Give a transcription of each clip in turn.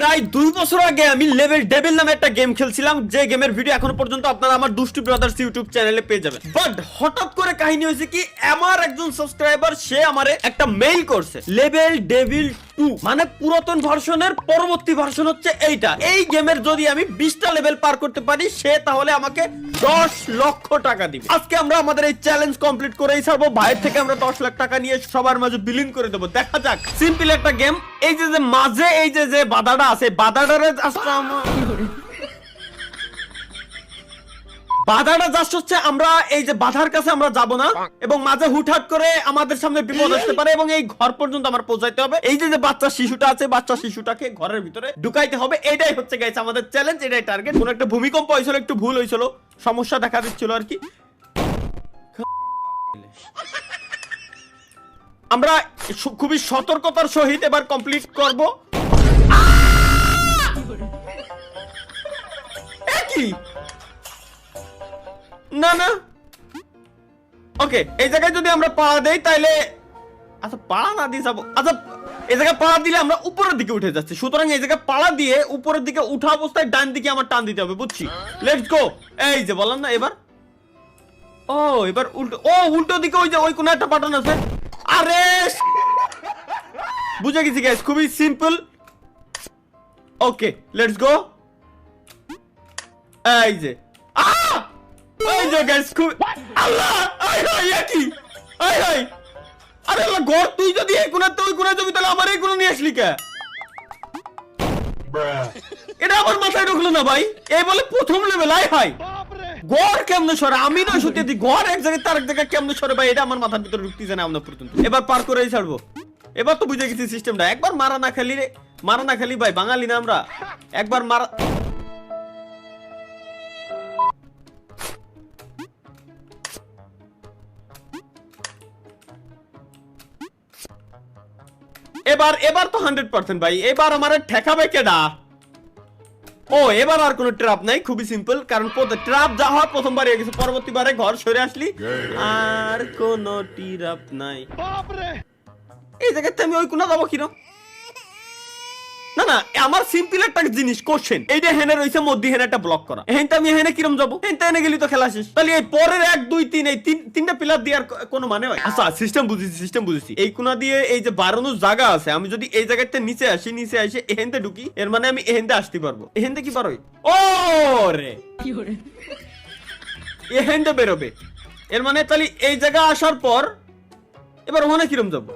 প্রায় 2 বছর আগে আমি লেভেল ডেভিল নামে একটা গেম খেলছিলাম, যে গেমের ভিডিও এখনো পর্যন্ত আপনারা আমার দুষ্টু ব্রাদার্স ইউটিউব চ্যানেলে পেয়ে যাবেন। বাট হঠাৎ করে কাহিনী হয়েছে কি, আমার একজন সাবস্ক্রাইবার সে আমারে একটা মেইল করছে, লেভেল ডেভিল 2 মানে পুরাতন ভার্সনের পরবর্তী ভার্সন হচ্ছে এইটা। এই গেমের যদি আমি 20টা লেভেল পার করতে পারি সে তাহলে আমাকে 10 লক্ষ টাকা দিবে। আজকে আমরা আমাদের এই চ্যালেঞ্জ কমপ্লিট করেই ছাড়বো। ভাইয়ের থেকে আমরা 10 লাখ টাকা নিয়ে সবার মাঝে বিলিং করে দেবো। দেখা যাক, সিম্পল একটা গেম। এই যে মাঝে এই যে বাধাটা আছে, বাধাটারে বাধাটা জাস্ট হচ্ছে আমরা এই যে বাধার কাছে আমরা যাব না, এবং মাঝে হুটহাট করে আমাদের সামনে বিপদ আসতে পারে এবং এই ঘর পর্যন্ত আমার পৌঁছাইতে হবে। এই যে বাচ্চা শিশুটা আছে, বাচ্চা শিশুটাকে ঘরের ভিতরে ঢুকাইতে হবে। এটাই হচ্ছে গাইস আমাদের চ্যালেঞ্জ, এটাই টার্গেট। কোন একটা ভূমিকম্প হয়েছিল, একটু ভুল হয়েছিল, সমস্যা দেখা দিচ্ছিল আর কি। আমরা খুবই সতর্কতার সহিত এবার কমপ্লিট করব। কি না না ওকে, এই জায়গায় যদি আমরা পাড়া দেই তাইলে, আচ্ছা পাড়া না দিয়ে যাবো, আচ্ছা এই জায়গায় পাড়া দিলে আমরা উপরের দিকে উঠে যাচ্ছি, সুতরাং এই জায়গায় পাড়া দিয়ে উপরের দিকে উঠা অবস্থায় ডান দিকে আমার টান দিতে হবে, বুঝছি? Let's go. এই যে বললাম না, এবার ও এবার উল্টো, ও উল্টো দিকে ওই যে ওই কোন একটা বাটন আছে। আরে বুঝে গেছি গাইস, খুবই সিম্পল। Okay let's go. এই যে এই যে গাইস, খুব আল্লাহ আই হাই কি আই হাই। আরে আল্লাহ গর, তুই যদি এই কোণা তুই কোণা যাবি তাহলে আমার এই কোণা নিয়ে আসলি কে? এটা আমার মাথায় ঢুকলো না ভাই। এই বলে প্রথম লেভেল, আই হাই গর কেমনে সরে? আমি না সত্যি দি গর এক জায়গায় তার এক জায়গায় কেমনে সরে ভাই, এটা আমার মাথার ভিতরে ঢুকতেছে না আমরা পর্যন্ত। এবার পার করেই ছাড়বো। এবার তো বুঝে গেছি সিস্টেমটা। একবার মারা না খালি রে, মারা না খালি ভাই, বাঙালি না আমরা, একবার মারা। এবার তো 100% ভাই, এবার আমার ঠেকাবে কেডা? ও এবার আর কোনো ট্র্যাপ নাই, খুবই সিম্পল, কারণ ট্র্যাপ যা হয় প্রথমবার হয়ে গেছে, পরবর্তীবারে ঘর সরে আসলি আর কোনো ট্র্যাপ নাই। এই জায়গাতে আমি ওই কোনা যাবো কিরম? না না, আমার সিম্পল একটা জিনিস কোশ্চেন, এই যে হেনে রইছে মধ্যে হেনে একটা ব্লক করা, হেনতে আমি হেনে কিরম যাবো? হেনতে এনে গেলি তো খেলা শেষ। তাহলে এই পরের 1 2 3 এই তিনটা পিলার দেওয়ার কোনো মানে হয়? আচ্ছা সিস্টেম বুঝেছি। এই কোনা দিয়ে এই যে বাড়ানোর জায়গা আছে, আমি যদি এই জায়গাতে নিচে আসি, নিচে এসে এহেনতে ঢুকি, এর মানে আমি এহেনতে আসতে পারবো। এহেনতে কি পারোই? ও রে এহেনতে বেরোবে, এর মানে তাহলে এই জায়গা আসার পর এবার ওখানে কিরম যাবো?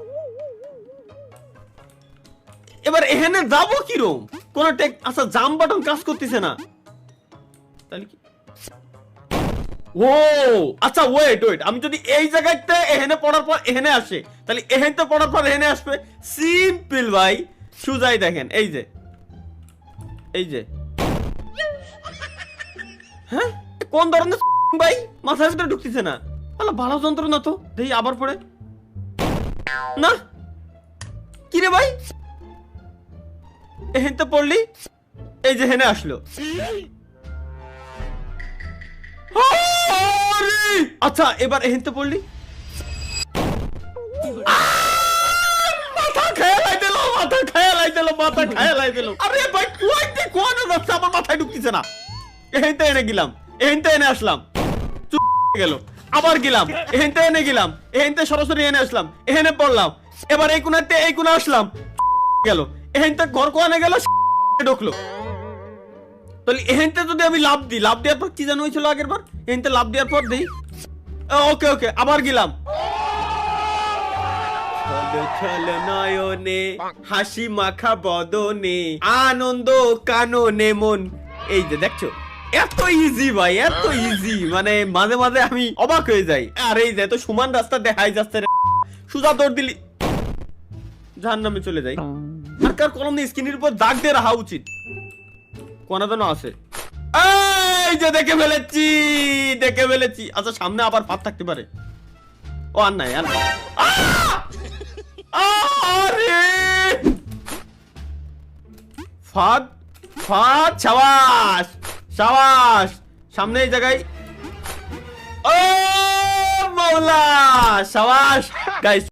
এবার এখানে যাবো কিরম? কোন আচ্ছা জাম বাটন কাজ করতেছে না, তাহলে কি? ও আচ্ছা ওয়েট, আমি যদি এই জায়গাতে এখানে পড়ার পর এখানে আসে, তাহলে এখানে পড়ার পর এখানে আসবে। সিম্পল ভাই, সুজাই দেখেন, এই যে হ্যাঁ কোন ধরনের ভাই মাথার ভিতরে ঢুকতেছে না। ভালো যন্ত্র না তো, দেখি আবার পড়ে না কি রে ভাই? এহেনতে পড়লি, এই যে হেনে আসলো। আচ্ছা এবার এহেনতে পড়লি, মাথা খেয়ালাই দিল। আরে ভাই কুয়াইতে কোন যাচ্ছে, আমার মাথায় ঢুকতেছে না। এহেনতে এনে গেলাম, এহেনতে এনে আসলাম, চুপ গেল, আবার গেলাম, এহেনতে এনে গেলাম, এহেনতে সরাসরি এনে আসলাম, এহেনে পড়লাম, এবার এই কোণাতে এই কোণা আসলাম, গেল, এহেনতে ঘর কোয়ানে গেল, ঢুকলো। তাহলে এহেনতে যদি আমি লাভ দিই, লাভ দেওয়ার পর কি জানো হয়েছিল আগের বার? এহেনতে লাভ দেওয়ার পর দিই, ওকে আবার গেলাম, নয়নে হাসি মাখা বদনে আনন্দ কাননে মন। এই যে দেখছো এত ইজি ভাই, এত ইজি, মানে মাঝে মাঝে আমি অবাক হয়ে যাই। আর এই যে তো সমান রাস্তা দেখাই যাচ্ছে, সোজা দৌড় দিলি জাহান্নামে চলে যাই। আর কার কলম দিয়ে স্ক্রিনের উপর দাগ দিয়ে রাখা উচিত, কোনা যেন আছে। এই যে দেখে ফেলেছি। আচ্ছা সামনে আবার ফাঁদ থাকতে পারে। ও আর নাই আরে ফাঁদ, সাবাস সামনে এই জায়গায়। ও মাওলা, সাবাস গাইস।